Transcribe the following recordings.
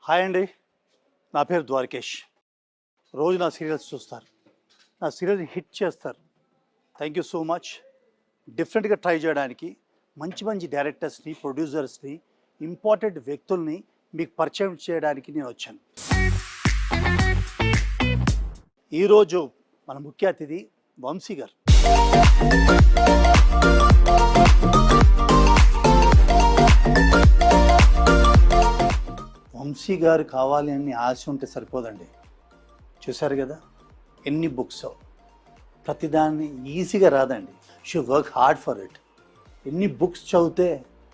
Hi అండి. నా పేరు ద్వారకేష్. రోజు నా సీరియల్స్ చూస్తారు. నా సీరియల్ని హిట్ చేస్తారు. Thank you so much. డిఫరెంట్గా ట్రై చేయడానికి మంచి మంచి డైరెక్టర్స్ని, ప్రొడ్యూసర్స్ని, ఇంపార్టెంట్ వ్యక్తుల్ని మీకు పరిచయం చేయడానికి నేను వచ్చాను. ఈరోజు మన ముఖ్య అతిథి వంశీ గారు. వంశీ గారు కావాలి అని ఆశ ఉంటే సరిపోదండి. చూశారు కదా ఎన్ని బుక్స్, ప్రతిదాన్ని ఈజీగా రాదండి. Should work hard for it. ఎన్ని బుక్స్ చదివితే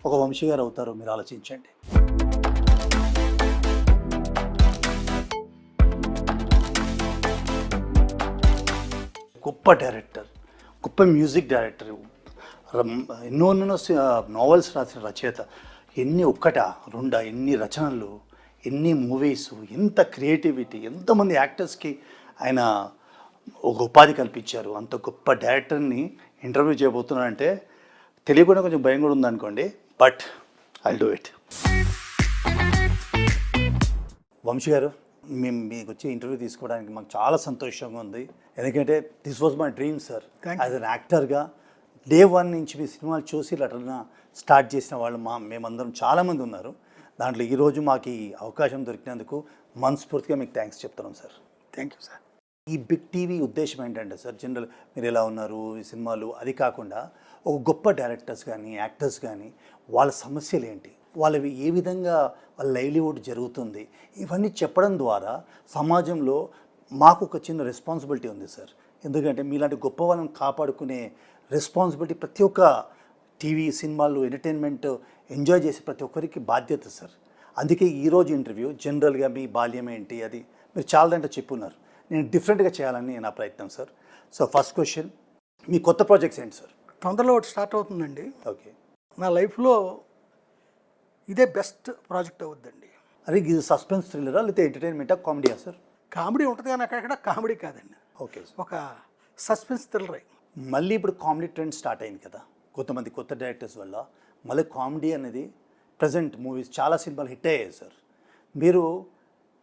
ఒక వంశీ గారు అవుతారో మీరు ఆలోచించండి. గొప్ప డైరెక్టర్, గొప్ప మ్యూజిక్ డైరెక్టర్, ఎన్నో నోవెల్స్ రాసిన రచయిత. ఎన్ని ఒక్కటా రెండా, ఎన్ని రచనలు, ఎన్ని మూవీస్, ఎంత క్రియేటివిటీ, ఎంతోమంది యాక్టర్స్కి ఆయన ఒక ఉపాధి కల్పించారు. అంత గొప్ప డైరెక్టర్ని ఇంటర్వ్యూ చేయబోతున్నానంటే తెలియకుండా కొంచెం భయం కూడా ఉందనుకోండి, but I do it. Vamsi గారు, మేము మీకు వచ్చి ఇంటర్వ్యూ తీసుకోవడానికి మాకు చాలా సంతోషంగా ఉంది. ఎందుకంటే this was my dream sir. As an యాక్టర్గా డే 1 నుంచి మీ సినిమాలు చూసి అట్లా స్టార్ట్ చేసిన వాళ్ళు మేమందరం చాలామంది ఉన్నారు. దాంట్లో ఈరోజు మాకు ఈ అవకాశం దొరికినందుకు మనస్ఫూర్తిగా మీకు థ్యాంక్స్ చెప్తున్నాం సార్. Thank you sir. ఈ బిగ్ టీవీ ఉద్దేశం ఏంటంటే సార్, జనరల్ మీరు ఎలా ఉన్నారు ఈ సినిమాలు, అది కాకుండా ఒక గొప్ప డైరెక్టర్స్ కానీ యాక్టర్స్ కానీ వాళ్ళ సమస్యలు ఏంటి, వాళ్ళవి ఏ విధంగా వాళ్ళ లైవ్లీవుడ్ జరుగుతుంది, ఇవన్నీ చెప్పడం ద్వారా సమాజంలో మాకు ఒక చిన్న రెస్పాన్సిబిలిటీ ఉంది సార్. ఎందుకంటే మీలాంటి గొప్ప వాళ్ళని కాపాడుకునే రెస్పాన్సిబిలిటీ ప్రతి ఒక్క టీవీ సినిమాలు ఎంటర్టైన్మెంట్ ఎంజాయ్ చేసే ప్రతి ఒక్కరికి బాధ్యత సార్. అందుకే ఈరోజు ఇంటర్వ్యూ జనరల్గా మీ బాల్యం ఏంటి అది మీరు చాలా దాంట్లో చెప్పున్నారు. నేను డిఫరెంట్గా చేయాలని నా ప్రయత్నం సార్. సో ఫస్ట్ క్వశ్చన్, మీ కొత్త ప్రాజెక్ట్స్ ఏంటి సార్? తొందరలో ఒకటి స్టార్ట్ అవుతుందండి. ఓకే. నా లైఫ్లో ఇదే బెస్ట్ ప్రాజెక్ట్ అవుద్దండి. అదే ఇది సస్పెన్స్ థ్రిల్లరా లేకపోతే ఎంటర్టైన్మెంటా, కామెడీయా సార్? కామెడీ ఉంటుంది కానీ అక్కడక్కడ కామెడీ కాదండి. ఓకే. ఒక సస్పెన్స్ థ్రిల్లర్. మళ్ళీ ఇప్పుడు కామెడీ ట్రెండ్ స్టార్ట్ అయింది కదా కొంతమంది కొత్త డైరెక్టర్స్ వల్ల. మళ్ళీ కామెడీ అనేది ప్రజెంట్ మూవీస్ చాలా సినిమాలు హిట్ అయ్యాయి సార్. మీరు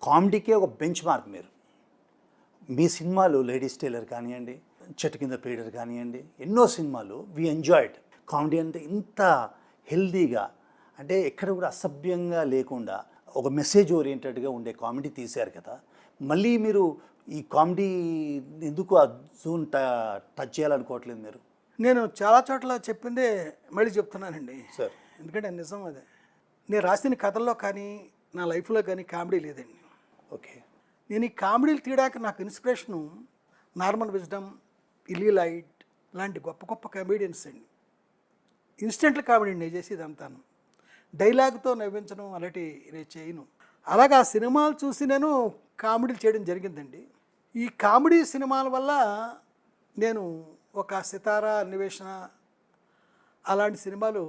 కామెడీకే ఒక బెంచ్ మార్క్. మీరు మీ సినిమాలు లేడీస్ టైలర్ కానివ్వండి, చెట్టు కింద పీడర్ కానివ్వండి, ఎన్నో సినిమాలు వి ఎంజాయ్డ్. కామెడీ అంటే ఇంత హెల్దీగా, అంటే ఎక్కడ కూడా అసభ్యంగా లేకుండా ఒక మెసేజ్ ఓరియంటెడ్గా ఉండే కామెడీ తీశారు కదా. మళ్ళీ మీరు ఈ కామెడీ ఎందుకు ఆ జోన్ టచ్ చేయాలనుకోవట్లేదు మీరు? నేను చాలా చోట్ల చెప్పిందే మళ్ళీ చెప్తున్నానండి సార్. ఎందుకంటే నిజం అదే. నేను రాసిన కథల్లో కానీ నా లైఫ్లో కానీ కామెడీ లేదండి. ఓకే. నేను ఈ కామెడీలు తీయడానికి నాకు inspiration Norman wisdom, Illi light లాంటి గొప్ప గొప్ప కామెడియన్స్ అండి. ఇన్స్టెంట్ కామెడీ నేను చేసేది అంతాను. డైలాగ్తో నవ్వించడం అలాంటి నేను చేయను. అలాగే ఆ సినిమాలు చూసి నేను కామెడీలు చేయడం జరిగిందండి. ఈ కామెడీ సినిమాల వల్ల నేను ఒక సితారా, అన్వేషణ అలాంటి సినిమాలు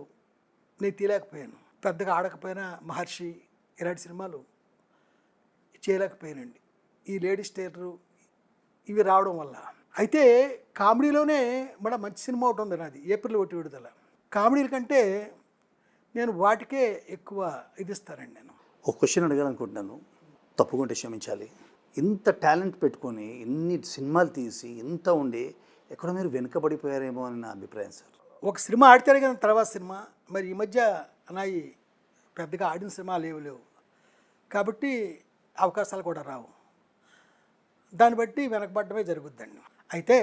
నేను తీయలేకపోయాను. పెద్దగా ఆడకపోయినా మహర్షి ఇలాంటి సినిమాలు చేయలేకపోయానండి. ఈ లేడీస్ టైలరు ఇవి రావడం వల్ల. అయితే కామెడీలోనే మన మంచి సినిమా ఒకటి ఉంది నాది, ఏప్రిల్ 1 విడుదల. కామెడీల కంటే నేను వాటికే ఎక్కువ ఇది ఇస్తానండి. నేను ఒక క్వశ్చన్ అడగాలనుకుంటున్నాను, తప్పుకుంటే క్షమించాలి. ఇంత టాలెంట్ పెట్టుకొని ఇన్ని సినిమాలు తీసి ఇంత ఉండి ఎక్కడ మీరు వెనుకబడిపోయారేమో అని నా అభిప్రాయం సార్. ఒక సినిమా ఆడితే కానీ తర్వాత సినిమా, మరి ఈ మధ్య నా ఈ పెద్దగా ఆడిన సినిమాలు లేవు. కాబట్టి అవకాశాలు కూడా రావు. దాన్ని బట్టి వెనకబడమే జరుగుద్దండి. అయితే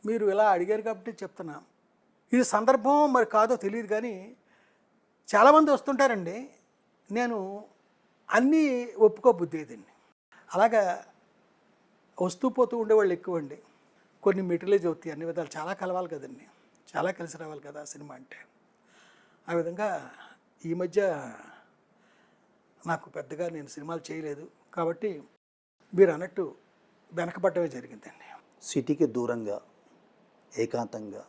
మీరు ఇలా అడిగారు కాబట్టి చెప్తున్నా. ఇది సందర్భం మరి కాదో తెలియదు కానీ చాలామంది వస్తుంటారండి. నేను అన్నీ ఒప్పుకోబుద్దేదండి. అలాగా వస్తూ పోతూ ఉండేవాళ్ళు ఎక్కువండి. కొన్ని మెటీరియల్ అవుతాయి, అన్ని విధాలు చాలా కలవాలి కదండి, చాలా కలిసి రావాలి కదా సినిమా అంటే. ఆ విధంగా ఈ మధ్య నాకు పెద్దగా నేను సినిమాలు చేయలేదు కాబట్టి మీరు అన్నట్టు వెనకబడ్డమే జరిగిందండి. సిటీకి దూరంగా, ఏకాంతంగా,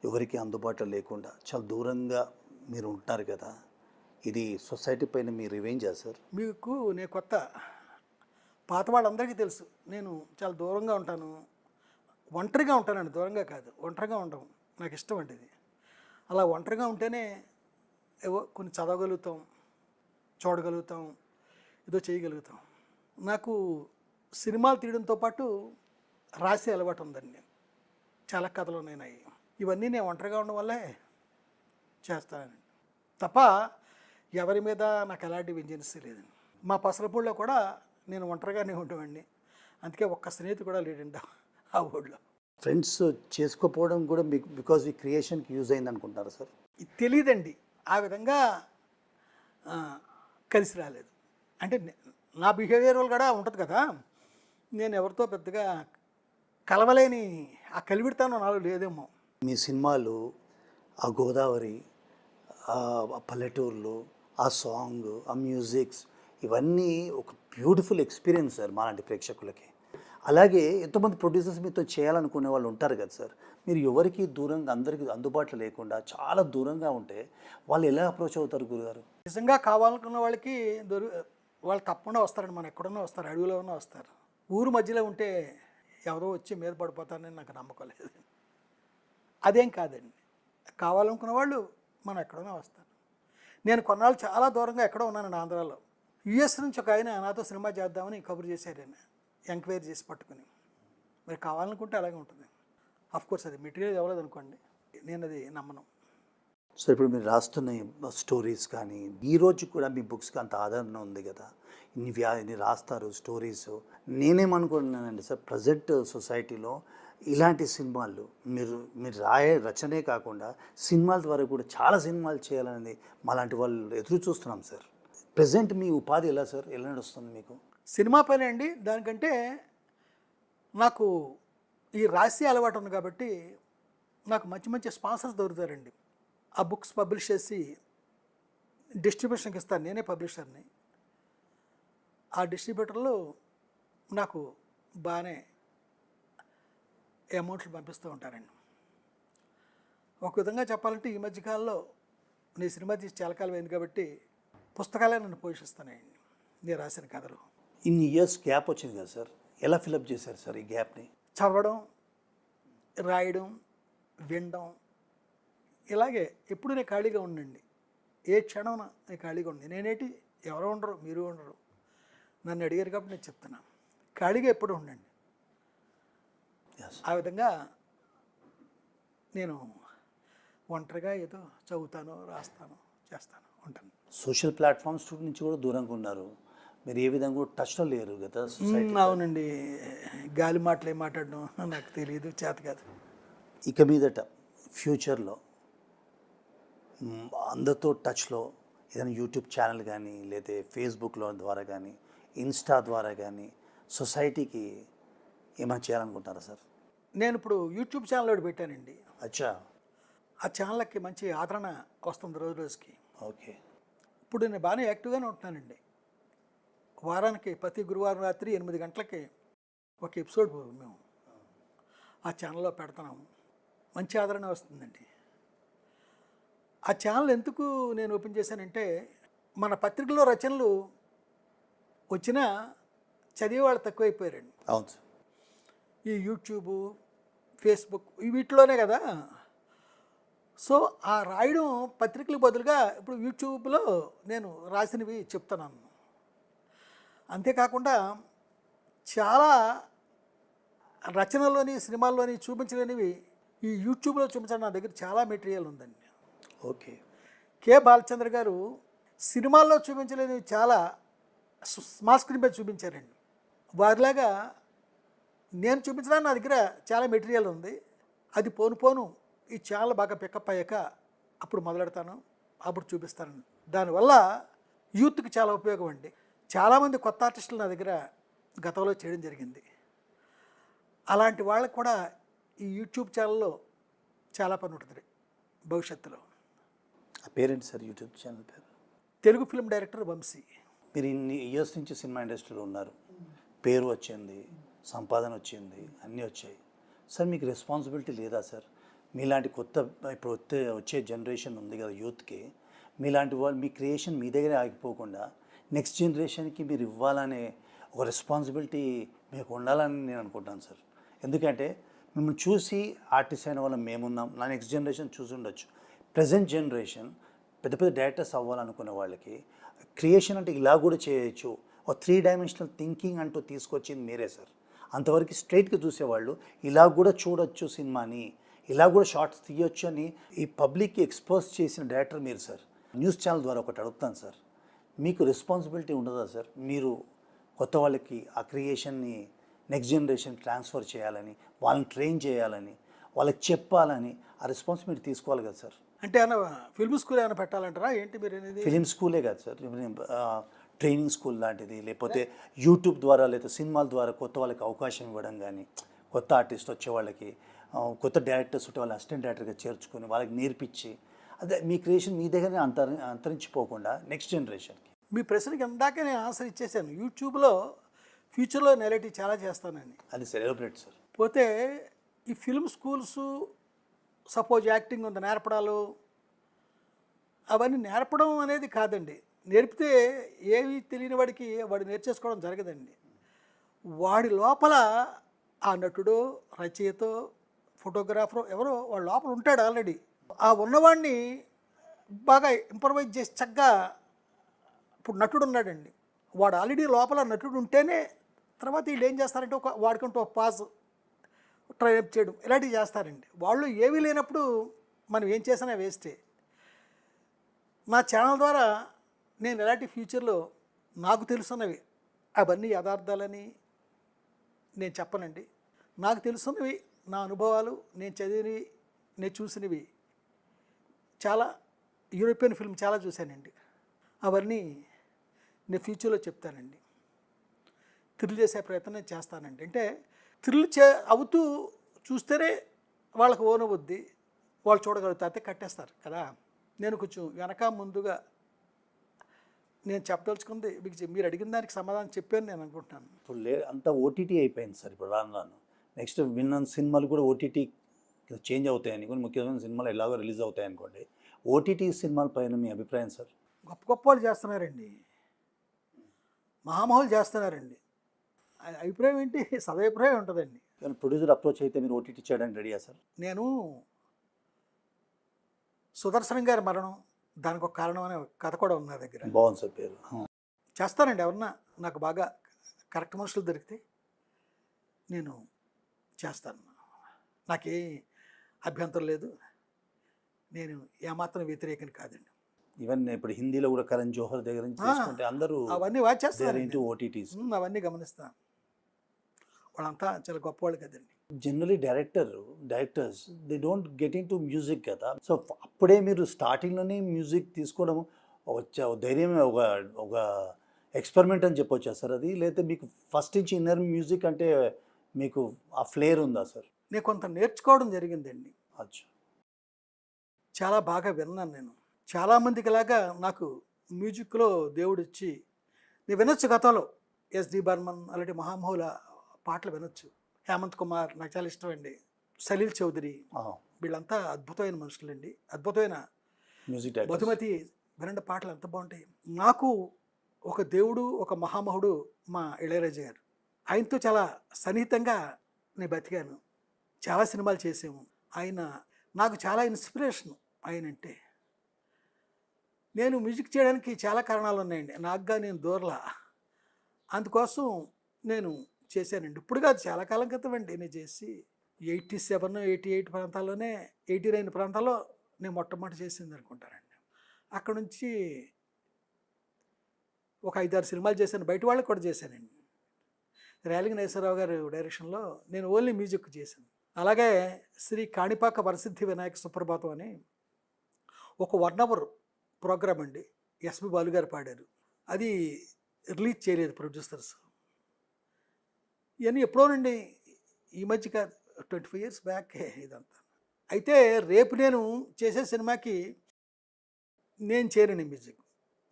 ఎవరికి అందుబాటులో లేకుండా చాలా దూరంగా మీరు ఉంటున్నారు కదా, ఇది సొసైటీ పైన మీ రివెంజా సార్? మీకు నేను కొత్త, పాత వాళ్ళందరికీ తెలుసు నేను చాలా దూరంగా ఉంటాను, ఒంటరిగా ఉంటానండి. దూరంగా కాదు, ఒంటరిగా ఉండడం నాకు ఇష్టం అండి. ఇది అలా ఒంటరిగా ఉంటేనే ఏవో కొన్ని చదవగలుగుతాం, చూడగలుగుతాం, ఏదో చేయగలుగుతాం. నాకు సినిమాలు తీయడంతో పాటు రాసే అలవాటు ఉందండి. చాలా కథలు ఉన్నాయి నాయి. ఇవన్నీ నేను ఒంటరిగా ఉండడం వల్లే చేస్తానండి తప్ప ఎవరి మీద నాకు ఎలాంటి వెంజెన్సీ లేదండి. మా పసలపూడిలో కూడా నేను ఒంటరిగానే ఉండేవాడిని. అందుకే ఒక్క స్నేహితుడు కూడా లేడండి ఆ ఊళ్ళో. ఫ్రెండ్స్ చేసుకోకపోవడం కూడా మీకు బికాజ్ ఈ క్రియేషన్కి యూజ్ అయింది అనుకుంటారు సార్? ఇది తెలియదండి, ఆ విధంగా కలిసి రాలేదు. అంటే నా బిహేవియర్ కూడా ఉంటుంది కదా, నేను ఎవరితో పెద్దగా కలవలేని ఆ కలివిడితనం నాలో లేదేమో. మీ సినిమాలు, ఆ గోదావరి, ఆ పల్లెటూర్లు, ఆ సాంగ్, ఆ మ్యూజిక్స్ ఇవన్నీ ఒక బ్యూటిఫుల్ ఎక్స్పీరియన్స్ సార్ మాలాంటి ప్రేక్షకులకి. అలాగే ఎంతోమంది ప్రొడ్యూసర్స్ మీతో చేయాలనుకునే వాళ్ళు ఉంటారు కదా సార్. మీరు ఎవరికి దూరంగా, అందరికీ అందుబాటులో లేకుండా చాలా దూరంగా ఉంటే వాళ్ళు ఎలా అప్రోచ్ అవుతారు గురుగారు? నిజంగా కావాలనుకున్న వాళ్ళకి వాళ్ళు తప్పకుండా వస్తారండి. మనం ఎక్కడున్నా వస్తారు, అడవిలో ఉన్నా వస్తారు. ఊరు మధ్యలో ఉంటే ఎవరో వచ్చి మీద పడిపోతారని నాకు నమ్మకం లేదు. అదేం కాదండి, కావాలనుకున్న వాళ్ళు మనం ఎక్కడున్నా వస్తారు. నేను కొన్నాళ్ళు చాలా దూరంగా ఎక్కడో ఉన్నానండి, ఆంధ్రాలో. యుఎస్ నుంచి ఒక ఆయన నాతో సినిమా చేద్దామని కబురు చేశారు. ఆయన ఎంక్వైరీ చేసి పట్టుకుని, మరి కావాలనుకుంటే అలాగే ఉంటుంది. కోర్స్ అది మెటీరియల్ ఇవ్వలేదు అనుకోండి, నేను అది నమ్మను. సో ఇప్పుడు మీరు రాస్తున్న స్టోరీస్ కానీ, ఈ రోజు కూడా మీ బుక్స్కి అంత ఆదరణ ఉంది కదా, ఇన్ని రాస్తారు స్టోరీస్. నేనేమనుకుంటున్నానండి సార్, ప్రజెంట్ సొసైటీలో ఇలాంటి సినిమాలు మీరు రాయే రచనే కాకుండా సినిమాల ద్వారా కూడా చాలా సినిమాలు చేయాలనేది మాలాంటి వాళ్ళు ఎదురు చూస్తున్నాం సార్. ప్రజెంట్ మీ ఉపాధి ఎలా సార్, ఎలా నడుస్తుంది మీకు? సినిమా పని అండి. దానికంటే నాకు ఈ రాసే అలవాటు ఉంది కాబట్టి నాకు మంచి మంచి స్పాన్సర్స్ దొరుకుతారండి. ఆ బుక్స్ పబ్లిష్ చేసి డిస్ట్రిబ్యూషన్కి ఇస్తాను, నేనే పబ్లిషర్ని. ఆ డిస్ట్రిబ్యూటర్లు నాకు బాగానే అమౌంట్లు పంపిస్తూ ఉంటారండి. ఒక విధంగా చెప్పాలంటే ఈ మధ్యకాలంలో నీ సినిమా తీసి చాలా కాలం అయింది కాబట్టి పుస్తకాలే నన్ను పోషిస్తున్నాయండి, నేను రాసిన కథలు. ఇన్ని ఇయర్స్ గ్యాప్ వచ్చింది కదా సార్, ఎలా ఫిలప్ చేశారు సార్ ఈ గ్యాప్ని? చదవడం, రాయడం, వినడం, ఇలాగే ఎప్పుడు నేను ఖాళీగా ఉండండి. ఏ క్షణం నేను ఖాళీగా ఉండి, నేనేంటి ఎవరు ఉండరు, మీరు ఉండరు, నన్ను అడిగారు కాబట్టి నేను చెప్తున్నాను, ఖాళీగా ఎప్పుడు ఉండండి. ఆ విధంగా నేను ఒంటరిగా ఏదో చదువుతాను, రాస్తాను, చేస్తాను, ఉంటాను. సోషల్ ప్లాట్ఫామ్స్ నుంచి కూడా దూరంగా ఉన్నారు మీరు, ఏ విధంగా కూడా టచ్లో లేరు కదా సొసైటీ? అవునండి, గాలి మాటలు ఏం మాట్లాడడం నాకు తెలియదు, చేత కాదు. ఇక మీదట ఫ్యూచర్లో అందరితో టచ్లో ఏదైనా యూట్యూబ్ ఛానల్ కానీ, లేదా ఫేస్బుక్లో ద్వారా కానీ, ఇన్స్టా ద్వారా కానీ సొసైటీకి ఏమైనా చేయాలనుకుంటారా సార్? నేను ఇప్పుడు యూట్యూబ్ ఛానల్ ఒకటి పెట్టానండి. అచ్చా. ఆ ఛానల్కి మంచి ఆదరణ వస్తుంది రోజు రోజుకి. ఓకే. ఇప్పుడు నేను బాగానే యాక్టివ్గానే ఉంటున్నానండి. వారానికి ప్రతి గురువారం రాత్రి 8 గంటలకి ఒక ఎపిసోడ్ మేము ఆ ఛానల్లో పెడుతున్నాము. మంచి ఆదరణ వస్తుందండి. ఆ ఛానల్ ఎందుకు నేను ఓపెన్ చేశానంటే, మన పత్రికలో రచనలు వచ్చినా చదివే వాళ్ళు తక్కువైపోయారండి. అవును సార్. ఈ యూట్యూబు, ఫేస్బుక్ వీటిలోనే కదా. సో ఆ రాయడం పత్రికలకు బదులుగా ఇప్పుడు యూట్యూబ్లో నేను రాసినవి చెప్తున్నాను. అంతేకాకుండా చాలా రచనలోని, సినిమాల్లోని చూపించలేనివి ఈ యూట్యూబ్లో చూపించడం నా దగ్గర చాలా మెటీరియల్ ఉందండి. ఓకే. కె బాలచంద్ర గారు సినిమాల్లో చూపించలేనివి చాలా స్మాల్ స్క్రీన్ మీద చూపించారండి. వారిలాగా నేను చూపించడానికి నా దగ్గర చాలా మెటీరియల్ ఉంది. అది పోను పోను ఈ ఛానల్ బాగా పికప్ అయ్యాక అప్పుడు మొదలెడతాను, అప్పుడు చూపిస్తాను. దానివల్ల యూత్కి చాలా ఉపయోగం అండి. చాలామంది కొత్త ఆర్టిస్టులు నా దగ్గర గతంలో చేయడం జరిగింది. అలాంటి వాళ్ళకు కూడా ఈ యూట్యూబ్ ఛానల్లో చాలా పని ఉంటుంది భవిష్యత్తులో. పేరెంట్ సార్ యూట్యూబ్ ఛానల్ పేరు? Telugu film director Vamsi. మీరు ఇన్ని ఇయర్స్ నుంచి సినిమా ఇండస్ట్రీలో ఉన్నారు, పేరు వచ్చింది, సంపాదన వచ్చింది, అన్నీ వచ్చాయి సార్. మీకు రెస్పాన్సిబిలిటీ లేదా సార్? మీలాంటి కొత్త ఇప్పుడు వచ్చే జనరేషన్ ఉంది కదా యూత్కి, మీలాంటి వాళ్ళు మీ క్రియేషన్ మీ దగ్గరే ఆగిపోకుండా నెక్స్ట్ జనరేషన్కి మీరు ఇవ్వాలనే ఒక రెస్పాన్సిబిలిటీ మీకు ఉండాలని నేను అనుకుంటాను సార్. ఎందుకంటే మిమ్మల్ని చూసి ఆర్టిస్ట్ అయిన వాళ్ళం మేమున్నాం, నా నెక్స్ట్ జనరేషన్ చూసి ఉండొచ్చు. ప్రజెంట్ జనరేషన్ పెద్ద పెద్ద డైరెక్టర్స్ అవ్వాలనుకునే వాళ్ళకి క్రియేషన్ అంటే ఇలా కూడా చేయొచ్చు, ఒక 3 డైమెన్షనల్ థింకింగ్ అంటూ తీసుకొచ్చింది మీరే సార్. అంతవరకు స్ట్రైట్గా చూసేవాళ్ళు ఇలా కూడా చూడొచ్చు సినిమాని, ఇలా కూడా షార్ట్స్ తీయొచ్చు అని ఈ పబ్లిక్కి ఎక్స్పోజ్ చేసిన డైరెక్టర్ మీరు సార్. న్యూస్ ఛానల్ ద్వారా ఒకటి అడుగుతాను సార్, మీకు రెస్పాన్సిబిలిటీ ఉండదా సార్? మీరు కొత్త వాళ్ళకి ఆ క్రియేషన్ని నెక్స్ట్ జనరేషన్ ట్రాన్స్ఫర్ చేయాలని, వాళ్ళని ట్రైన్ చేయాలని, వాళ్ళకి చెప్పాలని ఆ రెస్పాన్సిబిలిటీ తీసుకోవాలి కదా సార్. అంటే ఏమైనా ఫిల్మ్ స్కూల్ ఏమైనా పెట్టాలంటారా ఏంటి మీరు అనేది? ఫిలిం స్కూలే కాదు సార్, ట్రైనింగ్ స్కూల్ లాంటిది, లేకపోతే యూట్యూబ్ ద్వారా లేదా సినిమాల ద్వారా కొత్త వాళ్ళకి అవకాశం ఇవ్వడం కానీ, కొత్త ఆర్టిస్ట్ వచ్చే వాళ్ళకి కొత్త డైరెక్టర్స్ ఉంటే వాళ్ళ అసిస్టెంట్ డైరెక్టర్గా చేర్చుకొని వాళ్ళకి నేర్పించి, అదే మీ క్రియేషన్ మీ దగ్గరనే అంతరించిపోకుండా నెక్స్ట్ జనరేషన్కి. మీ ప్రశ్నకి ఇందాక నేను ఆన్సర్ ఇచ్చేసాను. యూట్యూబ్లో ఫ్యూచర్లో నెరేటివ్ చాలా చేస్తానని. అది సెలబ్రేట్ సార్. పోతే ఈ ఫిల్మ్ స్కూల్స్ సపోజ్ యాక్టింగ్ ఉంది నేర్పడాలు, అవన్నీ నేర్పడం అనేది కాదండి. నేర్పితే ఏవి తెలియని వాడికి వాడు నేర్చేసుకోవడం జరగదండి. వాడి లోపల ఆ నటుడో రచయితో ఫోటోగ్రాఫరో ఎవరో వాడి లోపల ఉంటాడు ఆల్రెడీ. ఆ ఉన్నవాడిని బాగా ఇంప్రవైజ్ చేసి చక్కగా, ఇప్పుడు నటుడు ఉన్నాడండి, వాడు ఆల్రెడీ లోపల నటుడు ఉంటేనే తర్వాత వీళ్ళు ఏం చేస్తారంటే వాడికంటూ ఒక పాజ్ ట్రైప్ చేయడం ఇలాంటివి చేస్తారండి. వాళ్ళు ఏమీ లేనప్పుడు మనం ఏం చేసినా వేస్టే. నా ఛానల్ ద్వారా నేను ఎలాంటి ఫ్యూచర్లో నాకు తెలుసున్నవి అవన్నీ యథార్థాలని నేను చెప్పనండి. నాకు తెలుసున్నవి నా అనుభవాలు, నేను చదివినవి, నేను చూసినవి చాలా యూరోపియన్ ఫిల్మ్ చాలా చూశానండి. అవన్నీ నేను ఫ్యూచర్లో చెప్తానండి. థ్రిల్ చేసే ప్రయత్నం చేస్తానండి. అంటే థ్రిల్ అవుతూ చూస్తేనే వాళ్ళకి ఓనవద్ది, వాళ్ళు చూడగలుగుతారు, అయితే కట్టేస్తారు కదా. నేను కొంచెం వెనక ముందుగా నేను చెప్పదలుచుకుంది మీకు మీరు అడిగిన దానికి సమాధానం చెప్పాను నేను అనుకుంటున్నాను. ఇప్పుడు అంతా ఓటీటీ అయిపోయింది సార్. ఇప్పుడు రాను నెక్స్ట్ విన్న సినిమాలు కూడా ఓటీటీ చేంజ్ అవుతాయని, కొన్ని ముఖ్యమైన సినిమాలు ఎలాగో రిలీజ్ అవుతాయి అనుకోండి. ఓటీటీ సినిమాల పైన మీ అభిప్రాయం సార్? గొప్ప గొప్ప వాళ్ళు చేస్తున్నారండి, మహామహులు చేస్తున్నారండి. అభిప్రాయం ఏంటి? సదభిప్రాయం ఉంటుందండి. కానీ ప్రొడ్యూసర్ అప్రోచ్ అయితే మీరు ఓటీటీ చేయడానికి రెడీయా సార్? నేను సుదర్శనం గారి మరణం దానికి ఒక కారణం అనే కథ కూడా ఉంది నా దగ్గర. బాగుంది సార్ పేరు. చేస్తానండి. ఎవరన్నా నాకు బాగా కరెక్ట్ మనుషులు దొరికితే నేను చేస్తాను. నాకే అభ్యంతరం లేదు, నేను ఏమాత్రం వ్యతిరేకం కాదండి. ఈవెన్ ఇప్పుడు హిందీలో కూడా కరణ్ జోహర్ దగ్గర నుంచి తీసుకుంటే అందరూ అవన్నీ వాచ్ చేస్తారు, ఓటీటీస్ అవన్నీ గమనిస్తాను. వాళ్ళంతా చాలా గొప్పవాళ్ళు కదండి. Generally directors they don't get in to music కదా. సో అప్పుడే మీరు స్టార్టింగ్లోనే మ్యూజిక్ తీసుకోవడం ఒక ధైర్యమే, ఒక ఎక్స్పెరిమెంట్ అని చెప్పొచ్చా సార్ అది? లేకపోతే మీకు ఫస్ట్ నుంచి ఇన్నర్ మ్యూజిక్ అంటే మీకు ఆ ఫ్లేర్ ఉందా సార్? నేను కొంత నేర్చుకోవడం జరిగిందండి. అచ్చా. చాలా బాగా విన్నాను నేను. చాలామందికి లాగా నాకు మ్యూజిక్లో దేవుడు ఇచ్చి నేను వినొచ్చు. గతంలో ఎస్డి బర్మన్ అలాంటి మహామహుల పాటలు వినొచ్చు. హేమంత్ కుమార్ నాకు చాలా ఇష్టం అండి, సలీల్ చౌదరి, వీళ్ళంతా అద్భుతమైన మనుషులండి, అద్భుతమైన మ్యూజిక్. మధుమతి వినండి, పాటలు ఎంత బాగుంటాయి. నాకు ఒక దేవుడు, ఒక మహామహుడు మా ఇళయరాజా గారు. ఆయనతో చాలా సన్నిహితంగా నేను బతికాను, చాలా సినిమాలు చేసాము. ఆయన నాకు చాలా ఇన్స్పిరేషన్. ఆయనంటే నేను మ్యూజిక్ చేయడానికి చాలా కారణాలు ఉన్నాయండి. నాకుగా నేను దూరలా, అందుకోసం నేను చేశానండి. ఇప్పుడు కాదు, చాలా కాలం క్రితం అండి నేను చేసి. 87, 88 ప్రాంతాల్లోనే, 89 ప్రాంతాల్లో నేను మొట్టమొదటి చేసింది అనుకుంటానండి. అక్కడ నుంచి ఒక 5-6 సినిమాలు చేశాను, బయట వాళ్ళకి కూడా చేశానండి. రేలింగ నాగేశ్వరరావు గారు డైరెక్షన్లో నేను ఓన్లీ మ్యూజిక్ చేశాను. అలాగే శ్రీ కాణిపాక వరసిద్ధి వినాయక సుప్రభాతం అని ఒక 1 అవర్ ప్రోగ్రామ్ అండి, ఎస్పి బాలు గారు పాడారు. అది రిలీజ్ చేయలేదు ప్రొడ్యూసర్స్. ఇవన్నీ ఎప్పుడోనండి, ఈ మధ్య కాదు, 25 years బ్యాక్ ఇదంతా. అయితే రేపు నేను చేసే సినిమాకి నేను చేయను మ్యూజిక్,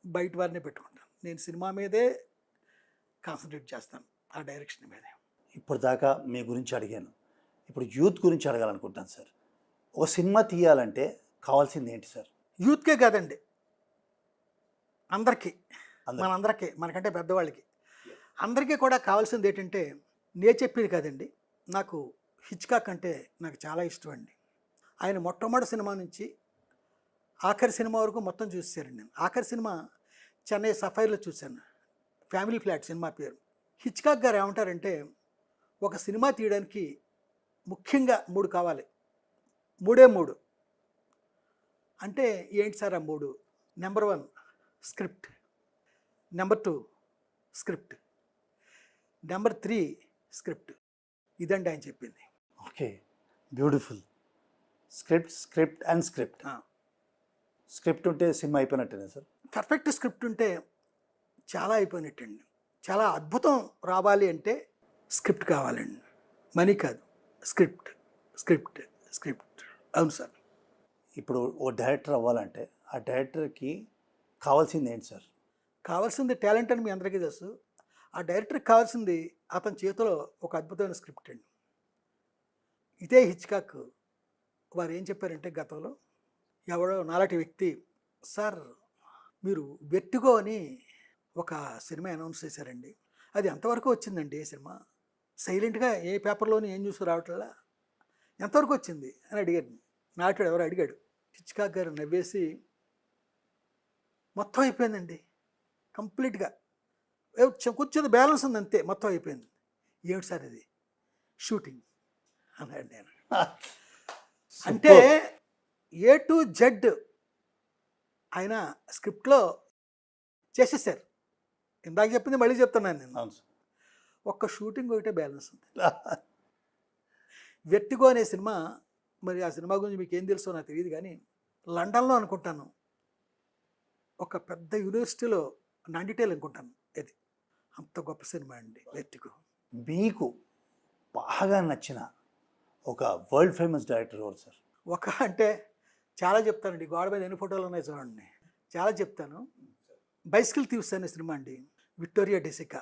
బయట వారినే పెట్టుకుంటాను. నేను సినిమా మీదే కాన్సన్ట్రేట్ చేస్తాను, ఆ డైరెక్షన్ మీదే. ఇప్పుడు దాకా మీ గురించి అడిగాను, ఇప్పుడు యూత్ గురించి అడగాలనుకుంటాను సార్. ఒక సినిమా తీయాలంటే కావాల్సింది ఏంటి సార్? యూత్కే కాదండి, అందరికీ, మనందరికీ, మనకంటే పెద్దవాళ్ళకి అందరికీ కూడా కావాల్సింది ఏంటంటే, నేను చెప్పేది కాదండి, నాకు హిచ్కాక్ అంటే నాకు చాలా ఇష్టం అండి. ఆయన మొట్టమొదటి సినిమా నుంచి ఆఖరి సినిమా వరకు మొత్తం చూసేసారండి నేను. ఆఖరి సినిమా చెన్నై సఫైర్లో చూశాను. ఫ్యామిలీ ఫ్లాట్ సినిమా పేరు. హిచ్కాక్ గారు ఏమంటారంటే, ఒక సినిమా తీయడానికి ముఖ్యంగా 3 కావాలి. 3 అంటే ఏంటి సార్ ఆ 3? Number 1 script, number 2 script, number 3 script. ఇదండి ఆయన చెప్పింది. Okay, beautiful. Script and script. Script ఉంటే సినిమా అయిపోయినట్టేనా సార్? పర్ఫెక్ట్ స్క్రిప్ట్ ఉంటే చాలా అయిపోయినట్టండి. చాలా అద్భుతం రావాలి అంటే స్క్రిప్ట్ కావాలండి, మనీ కాదు. Script script script. అవును సార్. ఇప్పుడు ఓ డైరెక్టర్ అవ్వాలంటే ఆ డైరెక్టర్కి కావాల్సింది ఏంటి సార్? కావాల్సింది టాలెంట్ అని మీ అందరికీ తెలుసు. ఆ డైరెక్టర్కి కావాల్సింది అతని చేతిలో ఒక అద్భుతమైన స్క్రిప్ట్ అండి. ఇదే హిచ్కాక్ వారు ఏం చెప్పారంటే, గతంలో ఎవడో నాలాంటి వ్యక్తి, సార్ మీరు వెర్టిగో అని ఒక సినిమా అనౌన్స్ చేశారండి, అది ఎంతవరకు వచ్చిందండి? ఏ సినిమా సైలెంట్గా ఏ పేపర్లోని ఏం న్యూస్ రావట్లా, ఎంతవరకు వచ్చింది అని అడిగారు. నాటుడు ఎవరు అడిగాడు. హిచ్కాక్ గారు నవ్వేసి, మొత్తం అయిపోయిందండి కంప్లీట్గా, కూర్చొని బ్యాలెన్స్ ఉంది అంతే, మొత్తం అయిపోయింది. ఏమిటి సార్ ఇది? షూటింగ్ అన్నాడు. నేను అంటే A to Z ఆయన స్క్రిప్ట్లో చేసేసారు. ఇందాక చెప్పింది మళ్ళీ చెప్తున్నాను నేను. అవును సార్. ఒక్క షూటింగ్ ఒకటే బ్యాలెన్స్ ఉంది. వెర్టిగో అనే సినిమా, మరి ఆ సినిమా గురించి మీకు ఏం తెలుసో నాకు తెలియదు కానీ, లండన్లో అనుకుంటాను ఒక పెద్ద యూనివర్సిటీలో నాండిటేల్ అనుకుంటాను, అది అంత గొప్ప సినిమా అండి వెర్టిగో. మీకు బాగా నచ్చిన ఒక వరల్డ్ ఫేమస్ డైరెక్టర్ ఎవరు సార్? ఒక అంటే చాలా చెప్తానండి, గోడ మీద ఎన్ని ఫోటోలు ఉన్నాయి చూడండి, చాలా చెప్తాను. బైసికల్ థీవ్స్ అనే సినిమా అండి, విక్టోరియా డెసికా.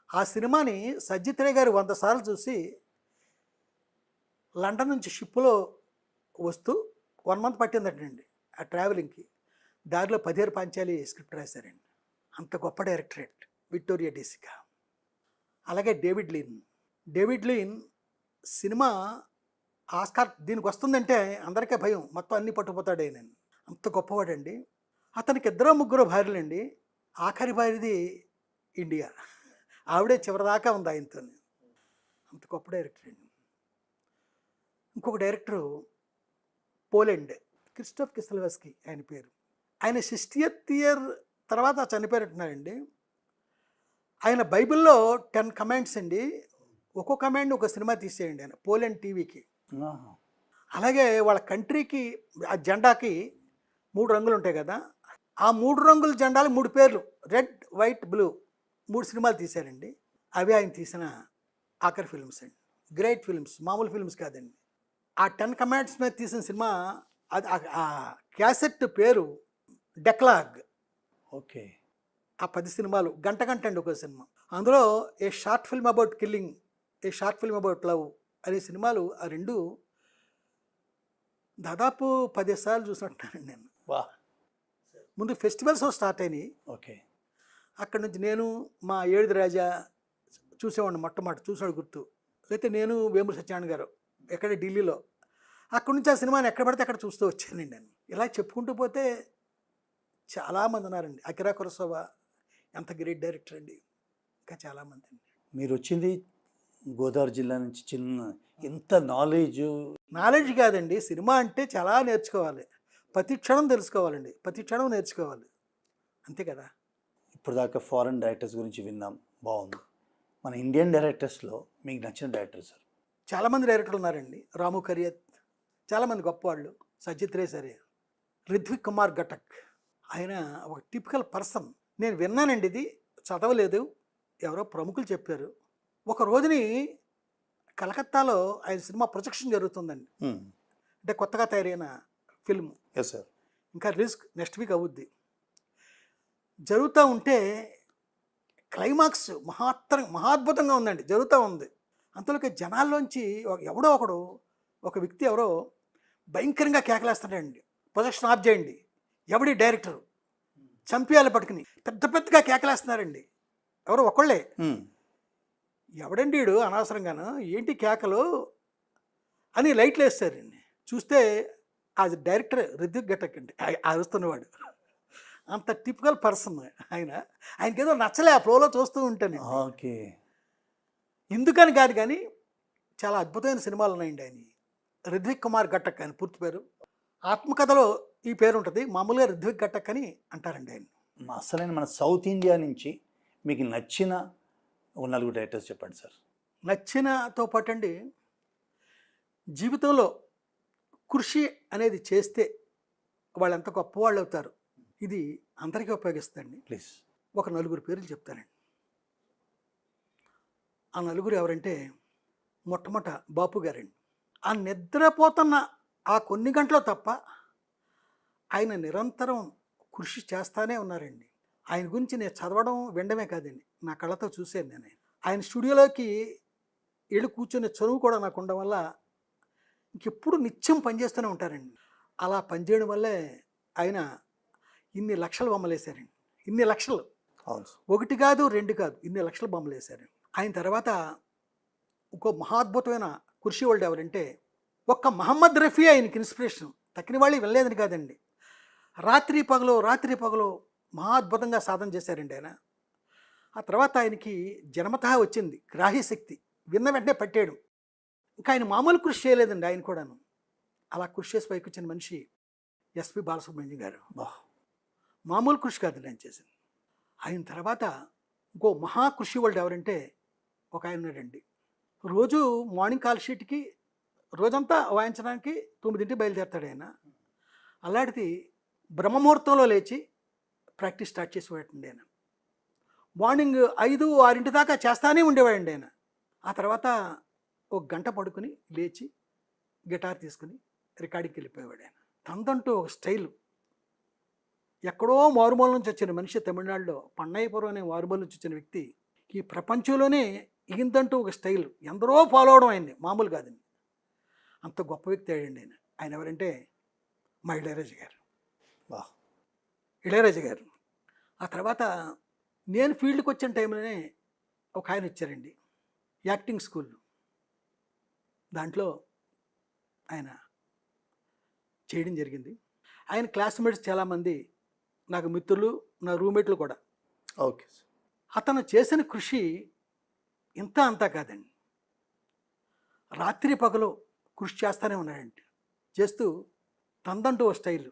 ఆ సినిమాని సజ్జిత్ రే గారు 100 సార్లు చూసి, లండన్ నుంచి షిప్లో వస్తూ 1 మంత్ పట్టిందటండి ఆ ట్రావెలింగ్కి. దారిలో 17 పాంచాలి స్క్రిప్ట్ రాశారండి. అంత గొప్ప డైరెక్టరేట్ విక్టోరియా డెసికా. అలాగే డేవిడ్ లీన్ సినిమా ఆస్కార్ దీనికి వస్తుందంటే అందరికీ భయం, మొత్తం అన్నీ పట్టుకుపోతాడే. నేను అంత గొప్పవాడండి. అతనికి 2-3 భార్యలండి. ఆఖరి భార్యది ఇండియా, ఆవిడే చివరిదాకా ఉంది ఆయనతో. అంత గొప్ప డైరెక్టర్ అండి. ఇంకొక డైరెక్టరు పోలాండ్, క్రిస్టోఫ్ కిస్లెవస్కీ ఆయన పేరు. ఆయన 60th ఇయర్ తర్వాత చనిపోయినట్టున్నారండి. ఆయన బైబిల్లో 10 కమాండ్స్ అండి, ఒక్కో కమాండ్ ఒక సినిమా తీసేయండి ఆయన పోలాండ్ టీవీకి. అలాగే వాళ్ళ కంట్రీకి ఆ జెండాకి 3 రంగులు ఉంటాయి కదా, ఆ 3 రంగుల జెండాలు 3 పేర్లు, రెడ్ వైట్ బ్లూ, 3 సినిమాలు తీశారండి. అవి ఆయన తీసిన ఆఖరి ఫిల్మ్స్ అండి. గ్రేట్ ఫిల్మ్స్, మామూలు ఫిల్మ్స్ కాదండి. ఆ 10 కమాండ్స్ మీద తీసిన సినిమా, అది ఆ క్యాసెట్ పేరు డెక్లాగ్. ఓకే. ఆ 10 సినిమాలు గంట అండి ఒక సినిమా. అందులో a short film about killing, a short film about love అనే సినిమాలు, ఆ 2 దాదాపు 10 సార్లు చూసినట్టున్నానండి నేను. వా. ముందు ఫెస్టివల్స్ స్టార్ట్ అయినాయి. ఓకే. అక్కడ నుంచి నేను మా ఏడుది రాజా చూసేవాడిని, మొట్టమొదటి చూసాడు గుర్తు. అయితే నేను వేమూరి సత్యనారాయణ గారు ఎక్కడ ఢిల్లీలో, అక్కడి నుంచి ఆ సినిమాని ఎక్కడ పడితే అక్కడ చూస్తూ వచ్చానండి నేను. ఇలా చెప్పుకుంటూ పోతే చాలామంది ఉన్నారండి. అకిరా కురోసావా ఎంత గ్రేట్ డైరెక్టర్ అండి, ఇంకా చాలామంది అండి. మీరు వచ్చింది గోదావరి జిల్లా నుంచి, చిన్న ఎంత నాలెడ్జ్ కాదండి, సినిమా అంటే చాలా నేర్చుకోవాలి, ప్రతి క్షణం తెలుసుకోవాలండి, ప్రతి క్షణం నేర్చుకోవాలి, అంతే కదా. ఇప్పుడు దాకా ఫారెన్ డైరెక్టర్స్ గురించి విన్నాం, బాగుంది. మన ఇండియన్ డైరెక్టర్స్లో మీకు నచ్చిన డైరెక్టర్ సార్? చాలామంది డైరెక్టర్లు ఉన్నారండి. రాము కరియత్, చాలామంది గొప్పవాళ్ళు. సజ్జిత్ రే సరే, రిత్విక్ కుమార్ ఘటక్, ఆయన ఒక టిపికల్ పర్సన్. నేను విన్నానండి, ఇది చదవలేదు, ఎవరో ప్రముఖులు చెప్పారు. ఒక రోజుని కలకత్తాలో ఆయన సినిమా ప్రొజెక్షన్ జరుగుతుందండి, అంటే కొత్తగా తయారైన ఫిల్మ్. Yes sir. ఇంకా రిలీజ్ నెక్స్ట్ వీక్ అవుద్ది. జరుగుతూ ఉంటే క్లైమాక్స్ మహాద్భుతంగా ఉందండి, జరుగుతూ ఉంది. అంతలోకి జనాల్లోంచి ఎవడో ఒకడు, ఒక వ్యక్తి ఎవరో భయంకరంగా కేకలేస్తాడండి, ప్రొజెక్షన్ ఆఫ్ చేయండి, ఎవడి డైరెక్టరు చంపేయాలి పట్టుకుని, పెద్దగా కేకలేస్తున్నారండి. ఎవరో ఒకళ్ళే, ఎవడండి వీడు అనవసరంగాను, ఏంటి కేకలు అని లైట్లు వేస్తారండి. చూస్తే అది డైరెక్టర్ రిత్విక్ ఘటక్ అండి, అరుస్తున్నవాడు. అంత టిపికల్ పర్సన్ ఆయనకేదో నచ్చలే ఆ ఫ్లోలో చూస్తూ ఉంటాను. ఓకే. ఎందుకని కాదు కానీ చాలా అద్భుతమైన సినిమాలు ఉన్నాయండి ఆయన. రిద్విక్ కుమార్ ఘట్టక్ ఆయన పూర్తి పేరు. ఆత్మకథలో ఈ పేరు ఉంటుంది, మామూలుగా రిద్విక్ ఘట్టక్ అని అంటారండి ఆయన. అసలైన మన సౌత్ ఇండియా నుంచి మీకు నచ్చిన ఒక నలుగురు డైరెక్టర్స్ చెప్పండి సార్. నచ్చినతో పాటు అండి, జీవితంలో కృషి అనేది చేస్తే వాళ్ళు ఎంత గొప్పవాళ్ళు అవుతారు, ఇది అందరికీ ఉపయోగిస్తుందండి. ప్లీజ్. ఒక నలుగురు పేర్లు చెప్తానండి. ఆ నలుగురు ఎవరంటే, మొట్టమొదట బాపు గారండి. ఆ నిద్రపోతున్న ఆ కొన్ని గంటలు తప్ప ఆయన నిరంతరం కృషి చేస్తానే ఉన్నారండి. ఆయన గురించి నేను చదవడం వినడమే కాదండి, నా కళ్ళతో చూశాను నేను. ఆయన స్టూడియోలోకి వెళ్ళి కూర్చొని చదువు కూడా నాకు ఉండడం వల్ల ఇంకెప్పుడు నిత్యం పనిచేస్తూనే ఉంటారండి. అలా పనిచేయడం వల్లే ఆయన ఇన్ని లక్షల బొమ్మలు వేశారండి. ఇన్ని లక్షలు, అవును. ఒకటి కాదు రెండు కాదు, ఇన్ని లక్షల బొమ్మలు వేశారు. ఆయన తర్వాత ఇంకో మహాద్భుతమైన కృషి వాళ్ళు ఎవరంటే, ఒక్క మహమ్మద్ రఫీ ఆయనకి ఇన్స్పిరేషన్. తక్కిన వాళ్ళు వెళ్ళలేదని కాదండి, రాత్రి పగలు మహాద్భుతంగా సాధన చేశారండి ఆయన. ఆ తర్వాత ఆయనకి జన్మతః వచ్చింది గ్రాహ్యశక్తి, విన్న వెంటనే పట్టాడు. ఇంకా ఆయన మామూలు కృషి చేయలేదండి ఆయన కూడాను. అలా కృషి చేసి పైకి వచ్చిన మనిషి ఎస్పి బాలసుబ్రహ్మణ్యం గారు. మామూలు కృషి కాదండి ఆయన చేసింది. ఆయన తర్వాత ఇంకో మహాకృషి వాళ్ళు ఎవరంటే, ఒక ఆయన ఉన్నాడండి. రోజు మార్నింగ్ కాల్ షీట్కి రోజంతా వాయించడానికి 9ంటికి బయలుదేరతాడు ఆయన. అలాంటిది బ్రహ్మముహూర్తంలో లేచి ప్రాక్టీస్ స్టార్ట్ చేసేవాడండి ఆయన. మార్నింగ్ 5-6 దాకా చేస్తానే ఉండేవాడండి ఆయన. ఆ తర్వాత ఒక గంట పడుకుని లేచి గిటార్ తీసుకుని రికార్డింగ్కి వెళ్ళిపోయేవాడు ఆయన. తనదంటూ ఒక స్టైల్. ఎక్కడో మారుమూల నుంచి వచ్చిన మనిషి, తమిళనాడులో పన్నయ్యపురం అనే మారుమూల నుంచి వచ్చిన వ్యక్తి ఈ ప్రపంచంలోనే ఈయందంటూ ఒక స్టైల్, ఎందరో ఫాలో అవడం ఆయన్ని, మామూలు కాదండి. అంత గొప్ప వ్యక్తి అయ్యండి ఆయన. ఆయన ఎవరంటే మా ఇళయరాజా గారు. ఇళయరాజా గారు. ఆ తర్వాత నేను ఫీల్డ్కి వచ్చిన టైంలోనే ఒక ఆయన ఇచ్చారండి, యాక్టింగ్ స్కూల్. దాంట్లో ఆయన చేయడం జరిగింది. ఆయన క్లాస్మేట్స్ చాలామంది నాకు మిత్రులు, నా రూమ్మేట్లు కూడా. ఓకే. అతను చేసిన కృషి ఇంత అంతా కాదండి, రాత్రి పగలు కృషి చేస్తూనే ఉన్నాడండి. చేస్తూ తనదంటూ ఒక స్టైల్,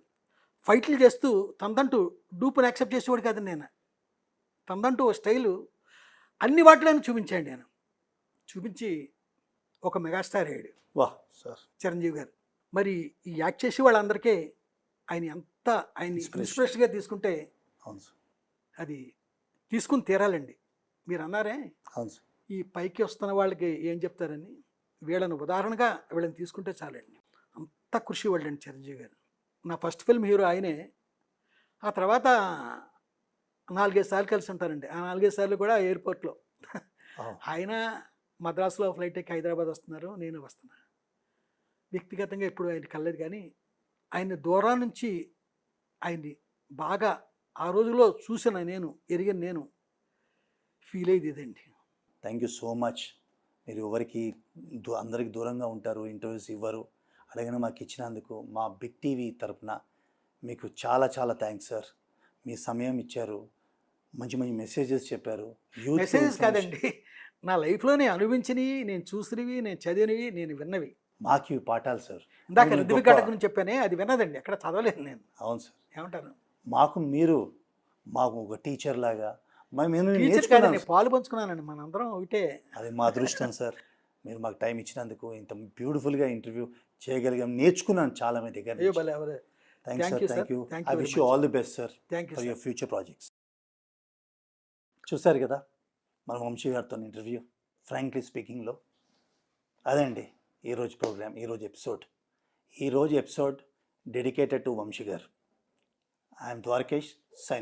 ఫైట్లు చేస్తూ తనదంటూ డూపుని యాక్సెప్ట్ చేసేవాడు కాదండి నేను. తనదంటూ ఒక స్టైలు అన్ని వాటిలోనే చూపించాడు నేను. చూపించి ఒక మెగాస్టార్ అయ్యాడు. వాహ్ సార్. చిరంజీవి గారు. మరి ఈ యాక్ట్ చేసే వాళ్ళందరికీ ఆయన ఇన్స్పిరేషన్గా తీసుకుంటే అవును సార్, అది తీసుకుని తీరాలండి. మీరు అన్నారే అవును సార్, ఈ పైకి వస్తున్న వాళ్ళకి ఏం చెప్తారని, వీళ్ళని ఉదాహరణగా వీళ్ళని తీసుకుంటే చాలండి. అంత కృషి వాళ్ళండి చిరంజీవి గారు. నా ఫస్ట్ ఫిల్మ్ హీరో ఆయనే. ఆ తర్వాత 4-5 సార్లు కలిసి ఉంటారండి. ఆ 4-5 సార్లు కూడా ఎయిర్పోర్ట్లో. ఆయన మద్రాసులో ఫ్లైట్ ఎక్కి హైదరాబాద్ వస్తున్నారు, నేను వస్తున్నా. వ్యక్తిగతంగా ఎప్పుడు ఆయన కలలేదు, కానీ ఆయన దూరం నుంచి ఆయన్ని బాగా ఆ రోజులో చూసిన నేను, ఎరిగిన నేను ఫీల్ అయ్యేది ఇదండి. Thank you so much. మీరు ఎవరికి అందరికి దూరంగా ఉంటారు, ఇంటర్వ్యూస్ ఇవ్వరు, అలాగనే మాకు ఇచ్చినందుకు మా బిగ్ టీవీ తరపున మీకు చాలా చాలా థ్యాంక్స్ సార్. మీ సమయం ఇచ్చారు, మంచి మంచి మెసేజెస్ చెప్పారు. మెసేజెస్ కాదండి, నా లైఫ్లోనే అనుభవించినవి, నేను చూసినవి, నేను చదివినవి, నేను విన్నవి. మాకు ఇవి పాఠాలు సార్. ఇందాక రిద్విక్ ఘట్టక్ గురించి చెప్పానే, అది విన్నదండి, ఎక్కడ చదవలేదు నేను. అవును సార్. ఏమంటారు? మాకు ఒక టీచర్ లాగా టీచర్ కాదండి, పాలు పంచుకున్నానండి, మనందరం ఒకటే. అది మా అదృష్టం సార్. మీరు మాకు టైం ఇచ్చినందుకు, ఇంత బ్యూటిఫుల్గా ఇంటర్వ్యూ చేయగలిగాం, నేర్చుకున్నాను చాలా మంది దగ్గర. Thank you. I wish you all the best sir for your future projects. చూశారు కదా మన వంశీ గారితో ఇంటర్వ్యూ, ఫ్రాంక్లీ స్పీకింగ్లో. అదే అండి ఈరోజు ప్రోగ్రామ్, ఈరోజు ఎపిసోడ్ డెడికేటెడ్ టు వంశీ గారు. I'm Dwarakesh, sign.